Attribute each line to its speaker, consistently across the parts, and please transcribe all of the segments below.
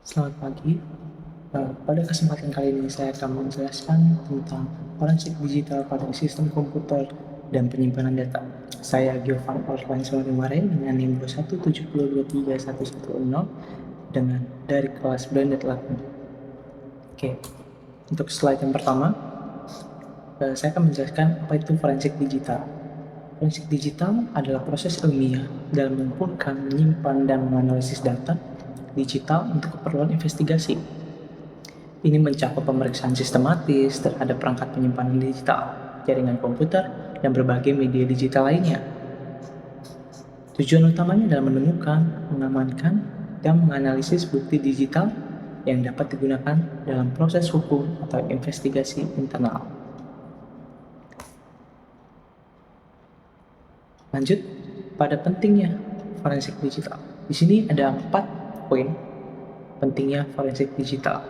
Speaker 1: Selamat pagi. Pada kesempatan kali ini saya akan menjelaskan tentang forensik digital pada sistem komputer dan penyimpanan data. Saya Giovan Orlanso Mare dengan NIM 217023110 dengan dari kelas Blended Learning. Oke, untuk slide yang pertama, saya akan menjelaskan apa itu forensik digital. Forensik digital adalah proses ilmiah dalam mengumpulkan, menyimpan, dan menganalisis data digital untuk keperluan investigasi. Ini mencakup pemeriksaan sistematis terhadap perangkat penyimpanan digital, jaringan komputer, dan berbagai media digital lainnya. Tujuan utamanya adalah menemukan, mengamankan, dan menganalisis bukti digital yang dapat digunakan dalam proses hukum atau investigasi internal. Lanjut pada pentingnya forensik digital. Di sini ada 4 poin pentingnya forensik digital,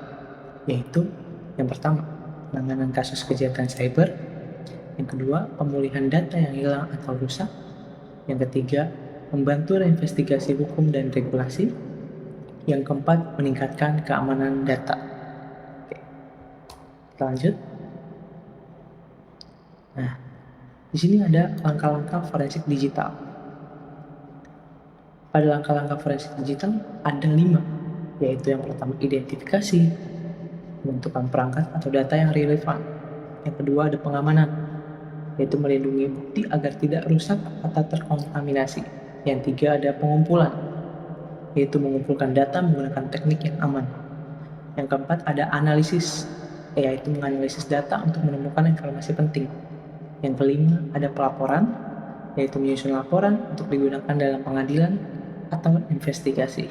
Speaker 1: yaitu yang pertama, penanganan kasus kejahatan cyber, yang kedua, pemulihan data yang hilang atau rusak, yang ketiga, membantu investigasi hukum dan regulasi, yang keempat, meningkatkan keamanan data. Oke, kita lanjut. Nah, di sini ada langkah-langkah forensik digital. Pada langkah-langkah forensik digital ada 5, yaitu yang pertama identifikasi, pembentukan perangkat atau data yang relevan. Yang kedua ada pengamanan, yaitu melindungi bukti agar tidak rusak atau terkontaminasi. Yang tiga ada pengumpulan, yaitu mengumpulkan data menggunakan teknik yang aman. Yang keempat ada analisis, yaitu menganalisis data untuk menemukan informasi penting. Yang kelima ada pelaporan, yaitu menyusun laporan untuk digunakan dalam pengadilan atau investigasi.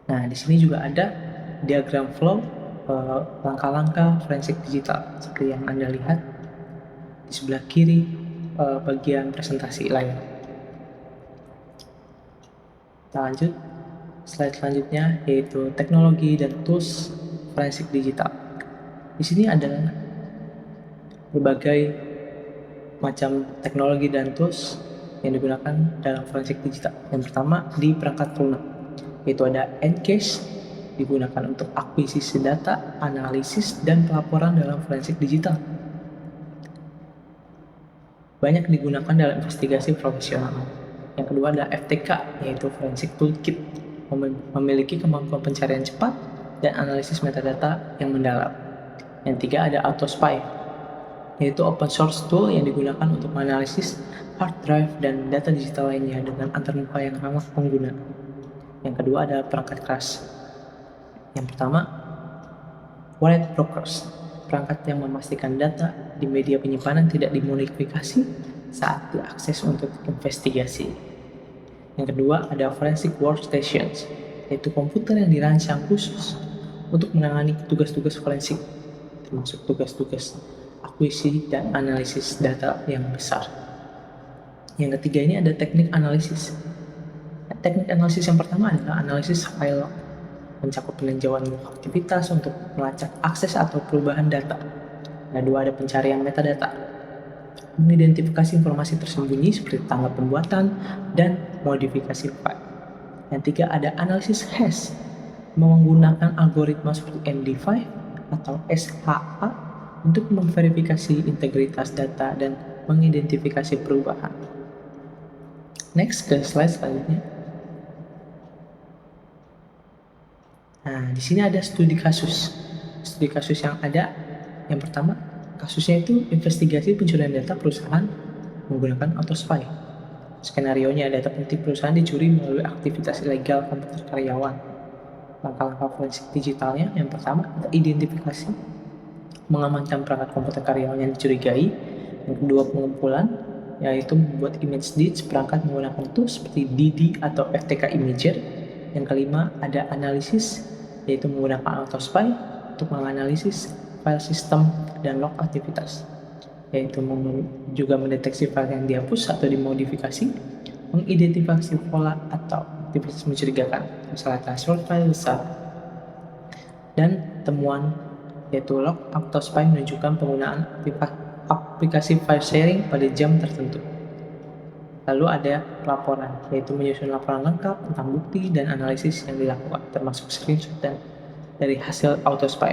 Speaker 1: Nah, di sini juga ada diagram flow langkah-langkah forensik digital seperti yang Anda lihat di sebelah kiri bagian presentasi layar. Kita lanjut slide selanjutnya, yaitu teknologi dan tools forensik digital. Di sini ada berbagai macam teknologi dan tools yang digunakan dalam forensik digital. Yang pertama di perangkat lunak, yaitu ada EnCase, digunakan untuk akuisisi data, analisis, dan pelaporan dalam forensik digital. Banyak digunakan dalam investigasi profesional. Yang kedua ada FTK, yaitu Forensic Toolkit, memiliki kemampuan pencarian cepat dan analisis metadata yang mendalam. Yang tiga ada AutoSpy, yaitu open source tool yang digunakan untuk menganalisis hard drive dan data digital lainnya dengan antarmuka yang ramah pengguna. Yang kedua ada perangkat keras. Yang pertama, wallet brokers, perangkat yang memastikan data di media penyimpanan tidak dimodifikasi saat diakses untuk investigasi. Yang kedua ada forensic workstations, yaitu komputer yang dirancang khusus untuk menangani tugas-tugas forensik, termasuk tugas-tugas akuisisi dan analisis data yang besar. Yang ketiga ini ada teknik analisis. Teknik analisis yang pertama adalah analisis file, mencakup peninjauan aktivitas untuk melacak akses atau perubahan data. Yang kedua ada pencarian metadata, mengidentifikasi informasi tersembunyi seperti tanggal pembuatan dan modifikasi file. Yang tiga ada analisis hash, menggunakan algoritma seperti MD5 atau SHA untuk memverifikasi integritas data dan mengidentifikasi perubahan. Next ke slide selanjutnya. Nah, di sini ada studi kasus. Studi kasus yang ada, yang pertama, kasusnya itu investigasi pencurian data perusahaan menggunakan AutoSpy. Skenarionya data penting perusahaan dicuri melalui aktivitas ilegal komputer karyawan. Langkah-langkah forensik digitalnya, yang pertama, ada identifikasi, mengamankan perangkat komputer karyawan yang dicurigai. Yang kedua, pengumpulan, yaitu membuat image disk perangkat menggunakan tools seperti DD atau FTK Imager. Yang kelima ada analisis, yaitu menggunakan AutoSpy untuk menganalisis file sistem dan log aktivitas, yaitu juga mendeteksi file yang dihapus atau dimodifikasi, mengidentifikasi pola atau aktivitas mencurigakan, misalnya transfer file besar. Dan temuan, yaitu log AutoSpy menunjukkan penggunaan aplikasi file sharing pada jam tertentu. Kita Lalu ada pelaporan, yaitu menyusun laporan lengkap tentang bukti dan analisis yang dilakukan, termasuk screenshot dan dari hasil autospy.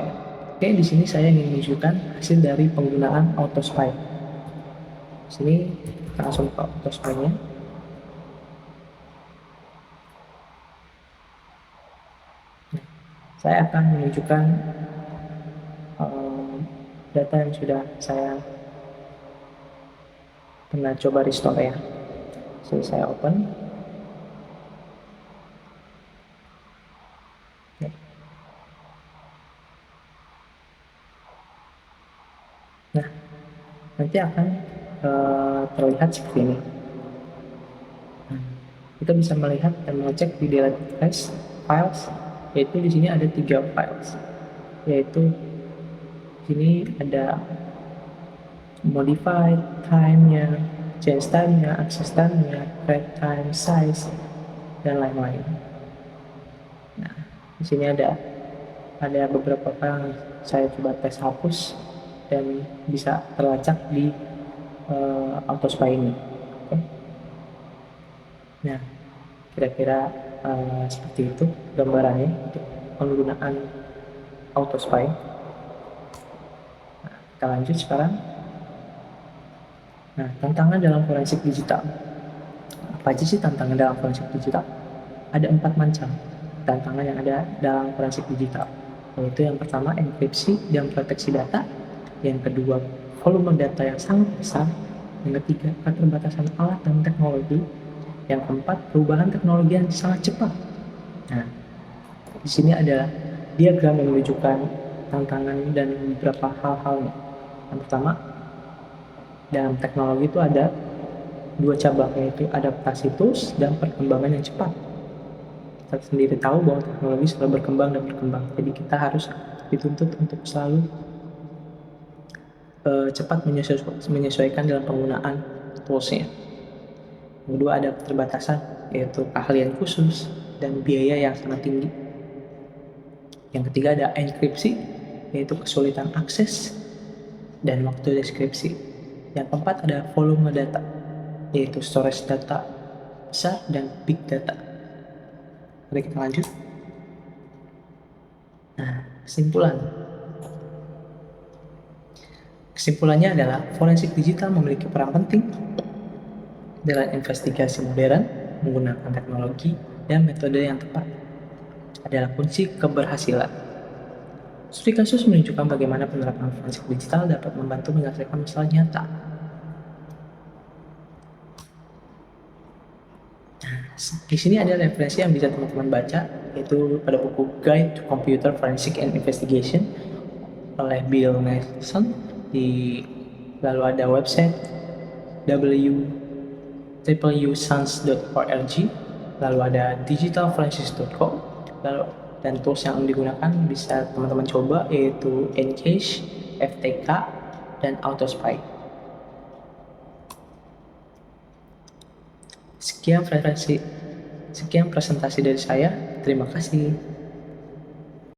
Speaker 1: Oke, di sini saya ingin menunjukkan hasil dari penggunaan autospy. Di sini kita langsung ke autospy-nya. Saya akan menunjukkan data yang sudah saya pernah coba restore ya. So, saya open. Nah, nanti akan terlihat seperti ini. Kita bisa melihat dan mengecek di delete files, yaitu di sini ada 3 files, yaitu di sini ada modified time-nya, change time-nya, access time-nya, create time, size, dan lain-lain. Nah, di sini ada beberapa file yang saya coba tes hapus dan bisa terlacak di autospy ini. Okay. Nah, kira-kira seperti itu gambarannya untuk penggunaan autospy. Nah, kita lanjut sekarang. Nah, tantangan dalam forensik digital. Apa aja sih tantangan dalam forensik digital? Ada 4 macam tantangan yang ada dalam forensik digital, yaitu yang pertama enkripsi dan proteksi data, yang kedua volume data yang sangat besar, yang ketiga keterbatasan alat dan teknologi, yang keempat perubahan teknologi yang sangat cepat. Nah, di sini ada diagram yang menunjukkan tantangan dan beberapa hal-halnya. Yang pertama, dalam teknologi itu ada 2 cabang, yaitu adaptasi tools dan perkembangan yang cepat. Kita sendiri tahu bahwa teknologi selalu berkembang dan berkembang, jadi kita harus dituntut untuk selalu cepat menyesuaikan dalam penggunaan toolsnya. Yang kedua ada keterbatasan, yaitu keahlian khusus dan biaya yang sangat tinggi. Yang ketiga ada enkripsi, yaitu kesulitan akses dan waktu deskripsi. Yang keempat ada volume data, yaitu storage data besar dan big data. Mari kita lanjut. Nah, kesimpulannya adalah forensik digital memiliki peran penting dalam investigasi modern menggunakan teknologi dan metode yang tepat adalah kunci keberhasilan. Studi kasus menunjukkan bagaimana penerapan forensik digital dapat membantu menyelesaikan masalah nyata. Di sini ada referensi yang bisa teman-teman baca, yaitu pada buku Guide to Computer Forensic and Investigation oleh Bill Nelson. Lalu ada website www.sans.org, lalu ada digitalforensics.com, dan tools yang digunakan bisa teman-teman coba, yaitu Encache, FTK, dan Autospy. Sekian presentasi dari saya. Terima kasih.